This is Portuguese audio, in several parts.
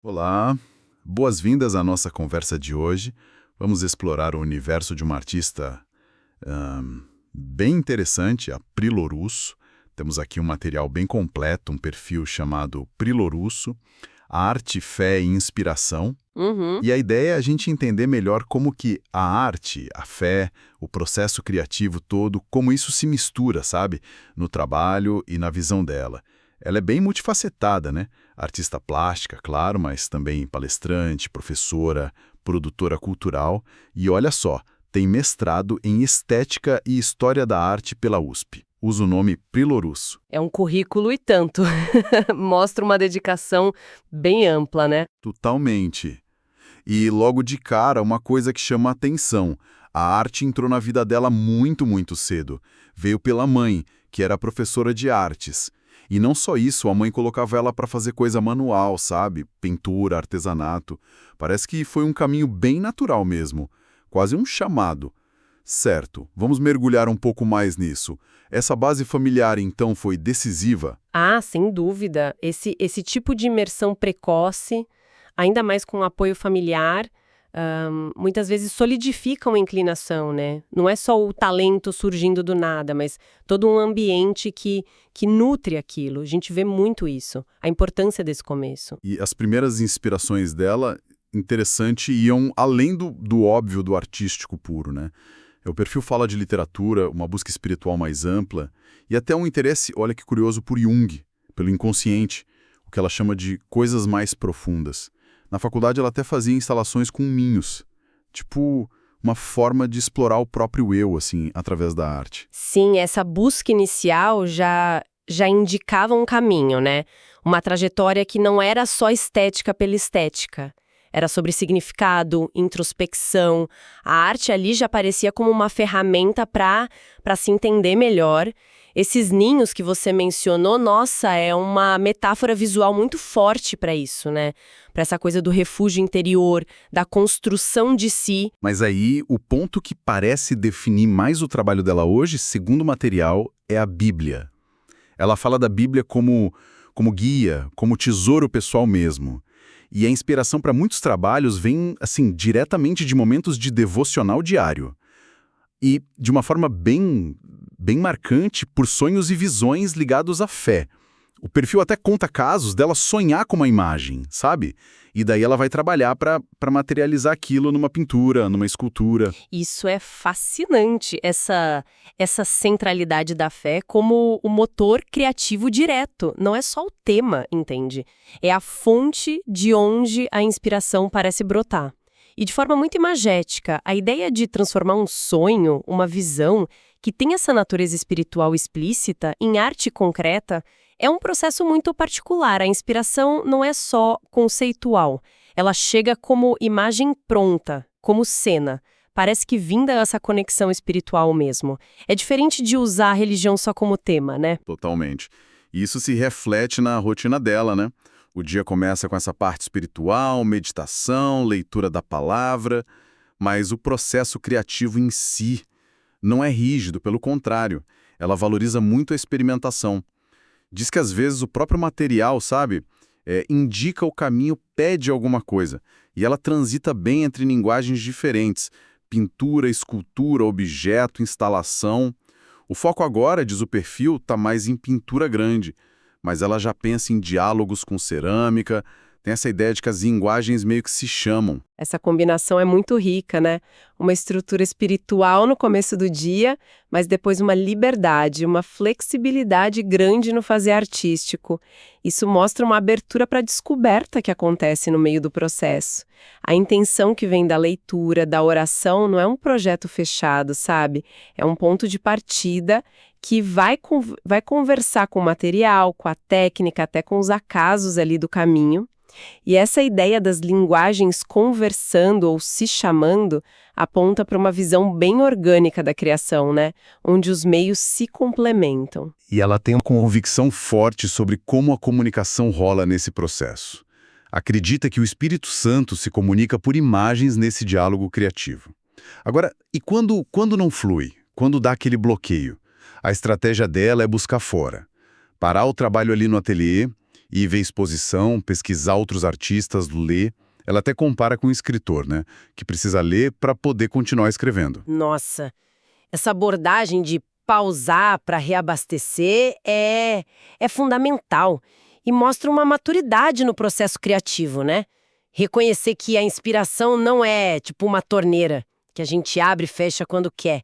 Olá, boas-vindas à nossa conversa de hoje. Vamos explorar o universo de uma artista bem interessante, a Prilo Russo. Temos aqui um material bem completo, um perfil chamado Prilo Russo, Arte, Fé e Inspiração. Uhum. E a ideia é a gente entender melhor como que a arte, a fé, o processo criativo todo, como isso se mistura, sabe? No trabalho e na visão dela. Ela é bem multifacetada, né? Artista plástica, claro, mas também palestrante, professora, produtora cultural. E olha só, tem mestrado em Estética e História da Arte pela USP. Usa o nome Prilo Russo. É um currículo e tanto. Mostra uma dedicação bem ampla, né? Totalmente. E logo de cara, uma coisa que chama a atenção. A arte entrou na vida dela muito, muito cedo. Veio pela mãe, que era professora de artes. E não só isso, a mãe colocava ela para fazer coisa manual, sabe? Pintura, artesanato. Parece que foi um caminho bem natural mesmo. Quase um chamado. Certo, vamos mergulhar um pouco mais nisso. Essa base familiar, então, foi decisiva? Ah, sem dúvida. Esse tipo de imersão precoce, ainda mais com apoio familiar, muitas vezes solidifica uma inclinação, né? Não é só o talento surgindo do nada, mas todo um ambiente que nutre aquilo. A gente vê muito isso, a importância desse começo. E as primeiras inspirações dela, interessante, iam além do óbvio do artístico puro, né? O perfil fala de literatura, uma busca espiritual mais ampla e até um interesse, olha que curioso, por Jung, pelo inconsciente, o que ela chama de coisas mais profundas. Na faculdade ela até fazia instalações com ninhos, tipo uma forma de explorar o próprio eu, assim, através da arte. Sim, essa busca inicial já indicava um caminho, né? Uma trajetória que não era só estética pela estética. Era sobre significado, introspecção. A arte ali já parecia como uma ferramenta para se entender melhor. Esses ninhos que você mencionou, nossa, é uma metáfora visual muito forte para isso, né? Para essa coisa do refúgio interior, da construção de si. Mas aí, o ponto que parece definir mais o trabalho dela hoje, segundo o material, é a Bíblia. Ela fala da Bíblia como guia, como tesouro pessoal mesmo. E a inspiração para muitos trabalhos vem, assim, diretamente de momentos de devocional diário. E, de uma forma bem marcante, por sonhos e visões ligados à fé. O perfil até conta casos dela sonhar com uma imagem, sabe? E daí ela vai trabalhar para materializar aquilo numa pintura, numa escultura. Isso é fascinante, essa centralidade da fé como o motor criativo direto. Não é só o tema, entende? É a fonte de onde a inspiração parece brotar. E de forma muito imagética, a ideia de transformar um sonho, uma visão, que tem essa natureza espiritual explícita, em arte concreta, é um processo muito particular. A inspiração não é só conceitual. Ela chega como imagem pronta, como cena. Parece que vinda essa conexão espiritual mesmo. É diferente de usar a religião só como tema, né? Totalmente. E isso se reflete na rotina dela, né? O dia começa com essa parte espiritual, meditação, leitura da palavra, mas o processo criativo em si não é rígido, pelo contrário, ela valoriza muito a experimentação. Diz que às vezes o próprio material, sabe, indica o caminho, pede alguma coisa, e ela transita bem entre linguagens diferentes, pintura, escultura, objeto, instalação. O foco agora, diz o perfil, está mais em pintura grande, mas ela já pensa em diálogos com cerâmica, tem essa ideia de que as linguagens meio que se chamam. Essa combinação é muito rica, né? Uma estrutura espiritual no começo do dia, mas depois uma liberdade, uma flexibilidade grande no fazer artístico. Isso mostra uma abertura para a descoberta que acontece no meio do processo. A intenção que vem da leitura, da oração, não é um projeto fechado, sabe? É um ponto de partida que vai conversar com o material, com a técnica, até com os acasos ali do caminho. E essa ideia das linguagens conversando ou se chamando aponta para uma visão bem orgânica da criação, né? Onde os meios se complementam. E ela tem uma convicção forte sobre como a comunicação rola nesse processo. Acredita que o Espírito Santo se comunica por imagens nesse diálogo criativo. Agora, e quando não flui? Quando dá aquele bloqueio? A estratégia dela é buscar fora. Parar o trabalho ali no ateliê E ver exposição, pesquisar outros artistas, ler. Ela até compara com o escritor, né? Que precisa ler para poder continuar escrevendo. Nossa, essa abordagem de pausar para reabastecer é fundamental e mostra uma maturidade no processo criativo, né? Reconhecer que a inspiração não é tipo uma torneira que a gente abre e fecha quando quer,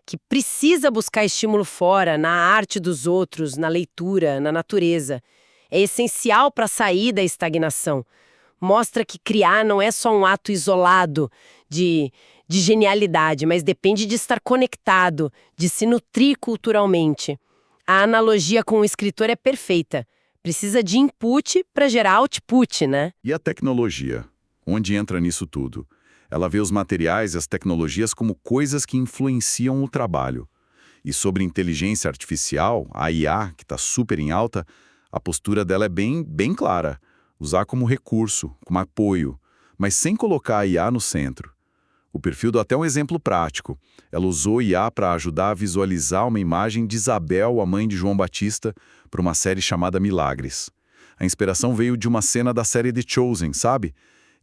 que precisa buscar estímulo fora, na arte dos outros, na leitura, na natureza. É essencial para sair da estagnação. Mostra que criar não é só um ato isolado de genialidade, mas depende de estar conectado, de se nutrir culturalmente. A analogia com o escritor é perfeita. Precisa de input para gerar output, né? E a tecnologia? Onde entra nisso tudo? Ela vê os materiais e as tecnologias como coisas que influenciam o trabalho. E sobre inteligência artificial, a IA, que está super em alta, a postura dela é bem clara. Usar como recurso, como apoio, mas sem colocar a IA no centro. O perfil dá até um exemplo prático. Ela usou IA para ajudar a visualizar uma imagem de Isabel, a mãe de João Batista, para uma série chamada Milagres. A inspiração veio de uma cena da série The Chosen, sabe?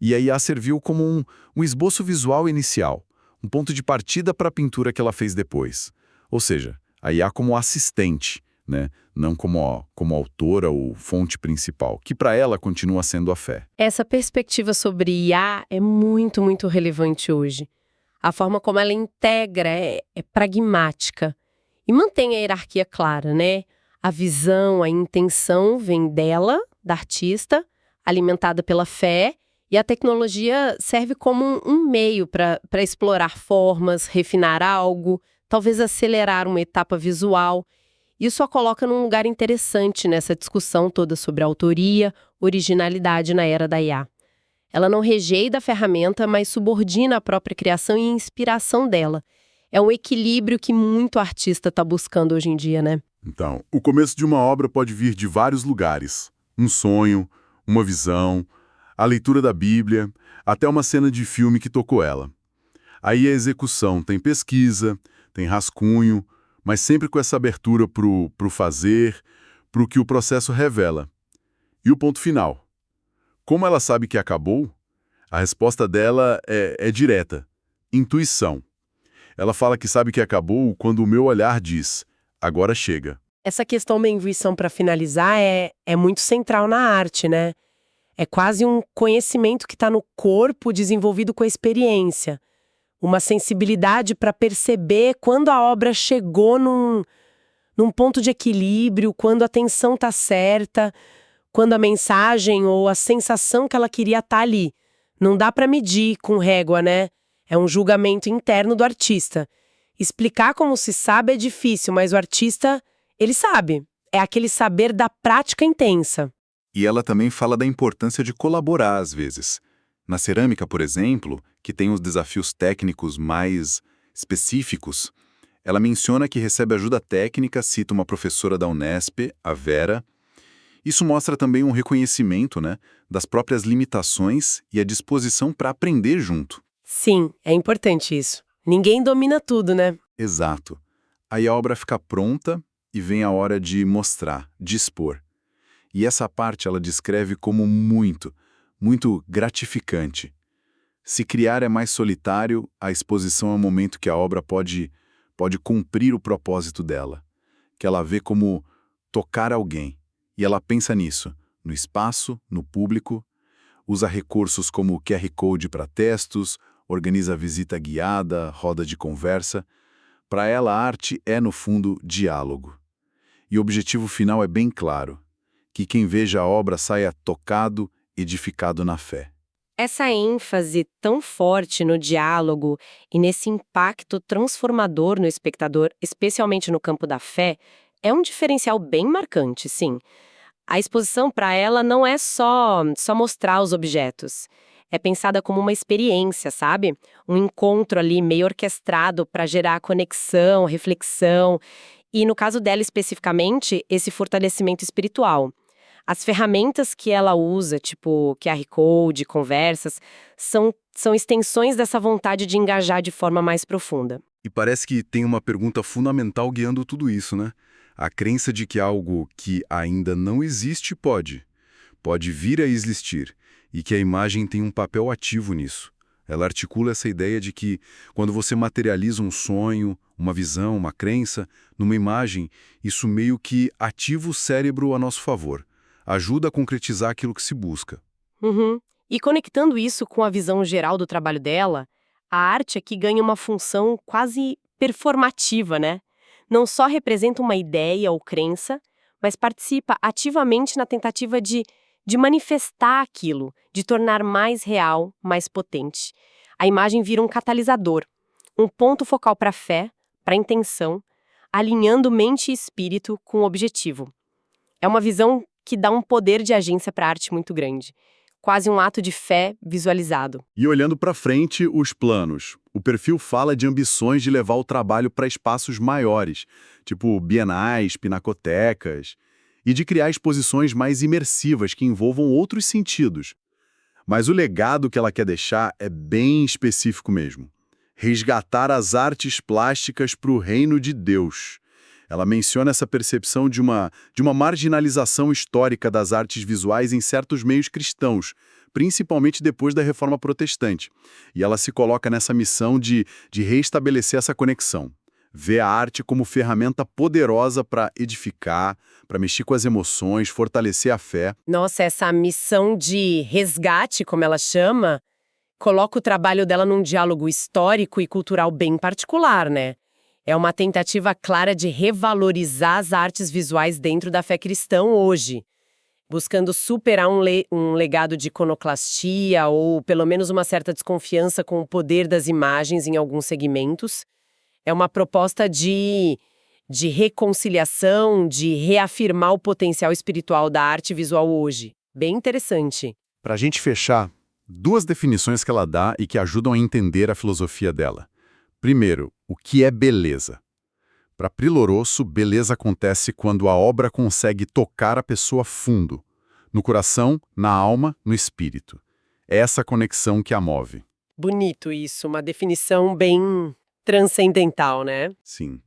E a IA serviu como um esboço visual inicial, um ponto de partida para a pintura que ela fez depois. Ou seja, a IA como assistente, né? Não como autora ou fonte principal, que para ela continua sendo a fé. Essa perspectiva sobre IA é muito, muito relevante hoje. A forma como ela integra é pragmática e mantém a hierarquia clara, né? A visão, a intenção vem dela, da artista, alimentada pela fé, e a tecnologia serve como um meio para explorar formas, refinar algo, talvez acelerar uma etapa visual. Isso a coloca num lugar interessante nessa discussão toda sobre autoria, originalidade na era da IA. Ela não rejeita a ferramenta, mas subordina a própria criação e inspiração dela. É um equilíbrio que muito artista está buscando hoje em dia, né? Então, o começo de uma obra pode vir de vários lugares. Um sonho, uma visão, a leitura da Bíblia, até uma cena de filme que tocou ela. Aí a execução tem pesquisa, tem rascunho, mas sempre com essa abertura pro fazer, pro que o processo revela. E o ponto final. Como ela sabe que acabou, a resposta dela é direta. Intuição. Ela fala que sabe que acabou quando o meu olhar diz, agora chega. Essa questão da intuição, para finalizar, é muito central na arte, né? É quase um conhecimento que está no corpo desenvolvido com a experiência. Uma sensibilidade para perceber quando a obra chegou num ponto de equilíbrio, quando a tensão está certa, quando a mensagem ou a sensação que ela queria tá ali. Não dá para medir com régua, né? É um julgamento interno do artista. Explicar como se sabe é difícil, mas o artista, ele sabe. É aquele saber da prática intensa. E ela também fala da importância de colaborar às vezes. Na cerâmica, por exemplo, que tem os desafios técnicos mais específicos, ela menciona que recebe ajuda técnica, cita uma professora da Unesp, a Vera. Isso mostra também um reconhecimento, né, das próprias limitações e a disposição para aprender junto. Sim, é importante isso. Ninguém domina tudo, né? Exato. Aí a obra fica pronta e vem a hora de mostrar, de expor. E essa parte ela descreve como muito gratificante. Se criar é mais solitário, a exposição é um momento que a obra pode cumprir o propósito dela, que ela vê como tocar alguém. E ela pensa nisso, no espaço, no público, usa recursos como o QR Code para textos, organiza visita guiada, roda de conversa. Para ela, a arte é, no fundo, diálogo. E o objetivo final é bem claro, que quem veja a obra saia tocado, edificado na fé. Essa ênfase tão forte no diálogo e nesse impacto transformador no espectador, especialmente no campo da fé, é um diferencial bem marcante, sim. A exposição, para ela, não é só mostrar os objetos. É pensada como uma experiência, sabe? Um encontro ali meio orquestrado para gerar conexão, reflexão e, no caso dela especificamente, esse fortalecimento espiritual. As ferramentas que ela usa, tipo QR Code, conversas, são extensões dessa vontade de engajar de forma mais profunda. E parece que tem uma pergunta fundamental guiando tudo isso, né? A crença de que algo que ainda não existe pode. pode vir a existir e que a imagem tem um papel ativo nisso. Ela articula essa ideia de que, quando você materializa um sonho, uma visão, uma crença, numa imagem, isso meio que ativa o cérebro a nosso favor, ajuda a concretizar aquilo que se busca. Uhum. E conectando isso com a visão geral do trabalho dela, a arte aqui ganha uma função quase performativa, né? Não só representa uma ideia ou crença, mas participa ativamente na tentativa de manifestar aquilo, de tornar mais real, mais potente. A imagem vira um catalisador, um ponto focal para a fé, para a intenção, alinhando mente e espírito com o objetivo. É uma visão que dá um poder de agência para a arte muito grande. Quase um ato de fé visualizado. E olhando para frente, os planos. O perfil fala de ambições de levar o trabalho para espaços maiores, tipo bienais, pinacotecas, e de criar exposições mais imersivas que envolvam outros sentidos. Mas o legado que ela quer deixar é bem específico mesmo. Resgatar as artes plásticas para o reino de Deus. Ela menciona essa percepção de uma marginalização histórica das artes visuais em certos meios cristãos, principalmente depois da Reforma Protestante. E ela se coloca nessa missão de reestabelecer essa conexão. Vê a arte como ferramenta poderosa para edificar, para mexer com as emoções, fortalecer a fé. Nossa, essa missão de resgate, como ela chama, coloca o trabalho dela num diálogo histórico e cultural bem particular, né? É uma tentativa clara de revalorizar as artes visuais dentro da fé cristã hoje, buscando superar um legado de iconoclastia ou pelo menos uma certa desconfiança com o poder das imagens em alguns segmentos. É uma proposta de reconciliação, de reafirmar o potencial espiritual da arte visual hoje. Bem interessante. Para a gente fechar, 2 definições que ela dá e que ajudam a entender a filosofia dela. Primeiro, o que é beleza? Para Priloroso, beleza acontece quando a obra consegue tocar a pessoa fundo, no coração, na alma, no espírito. É essa conexão que a move. Bonito isso, uma definição bem transcendental, né? Sim.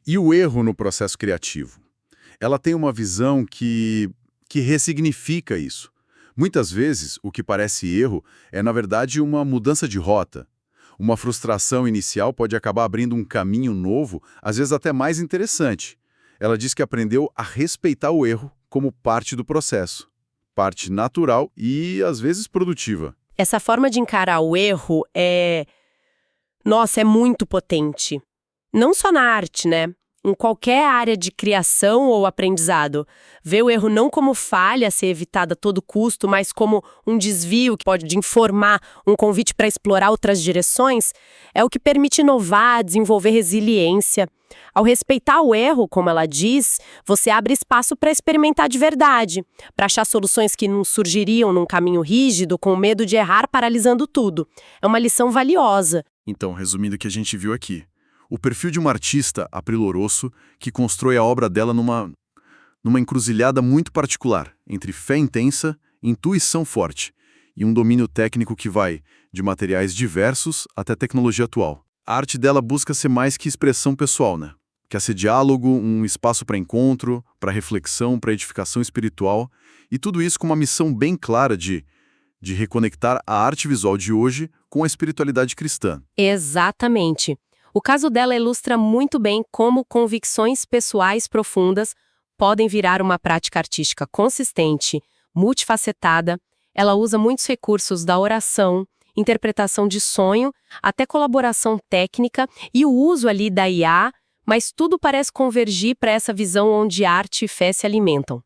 E o erro no processo criativo? Ela tem uma visão que ressignifica isso. Muitas vezes, o que parece erro é, na verdade, uma mudança de rota. Uma frustração inicial pode acabar abrindo um caminho novo, às vezes até mais interessante. Ela diz que aprendeu a respeitar o erro como parte do processo. Parte natural e, às vezes, produtiva. Essa forma de encarar o erro é muito potente. Não só na arte, né? Em qualquer área de criação ou aprendizado. Ver o erro não como falha a ser evitada a todo custo, mas como um desvio que pode informar, um convite para explorar outras direções, é o que permite inovar, desenvolver resiliência. Ao respeitar o erro, como ela diz, você abre espaço para experimentar de verdade, para achar soluções que não surgiriam num caminho rígido, com medo de errar, paralisando tudo. É uma lição valiosa. Então, resumindo o que a gente viu aqui. O perfil de uma artista, a Priloroso, que constrói a obra dela numa encruzilhada muito particular, entre fé intensa, intuição forte e um domínio técnico que vai de materiais diversos até tecnologia atual. A arte dela busca ser mais que expressão pessoal, né? Quer ser diálogo, um espaço para encontro, para reflexão, para edificação espiritual, e tudo isso com uma missão bem clara de reconectar a arte visual de hoje com a espiritualidade cristã. Exatamente. O caso dela ilustra muito bem como convicções pessoais profundas podem virar uma prática artística consistente, multifacetada. Ela usa muitos recursos da oração, interpretação de sonho, até colaboração técnica e o uso ali da IA, mas tudo parece convergir para essa visão onde arte e fé se alimentam.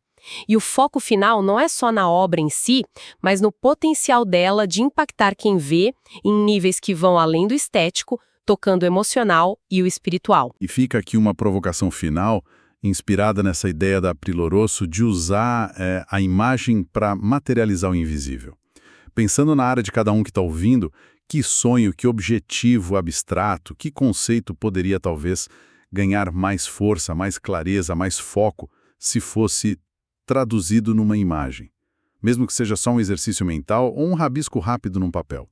E o foco final não é só na obra em si, mas no potencial dela de impactar quem vê em níveis que vão além do estético, tocando o emocional e o espiritual. E fica aqui uma provocação final, inspirada nessa ideia da Priloroso de usar a imagem para materializar o invisível. Pensando na área de cada um que está ouvindo, que sonho, que objetivo abstrato, que conceito poderia talvez ganhar mais força, mais clareza, mais foco, se fosse traduzido numa imagem? Mesmo que seja só um exercício mental ou um rabisco rápido num papel.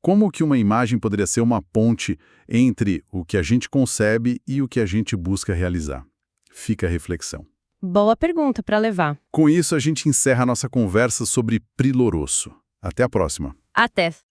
Como que uma imagem poderia ser uma ponte entre o que a gente concebe e o que a gente busca realizar? Fica a reflexão. Boa pergunta para levar. Com isso, a gente encerra a nossa conversa sobre Priloroço. Até a próxima. Até!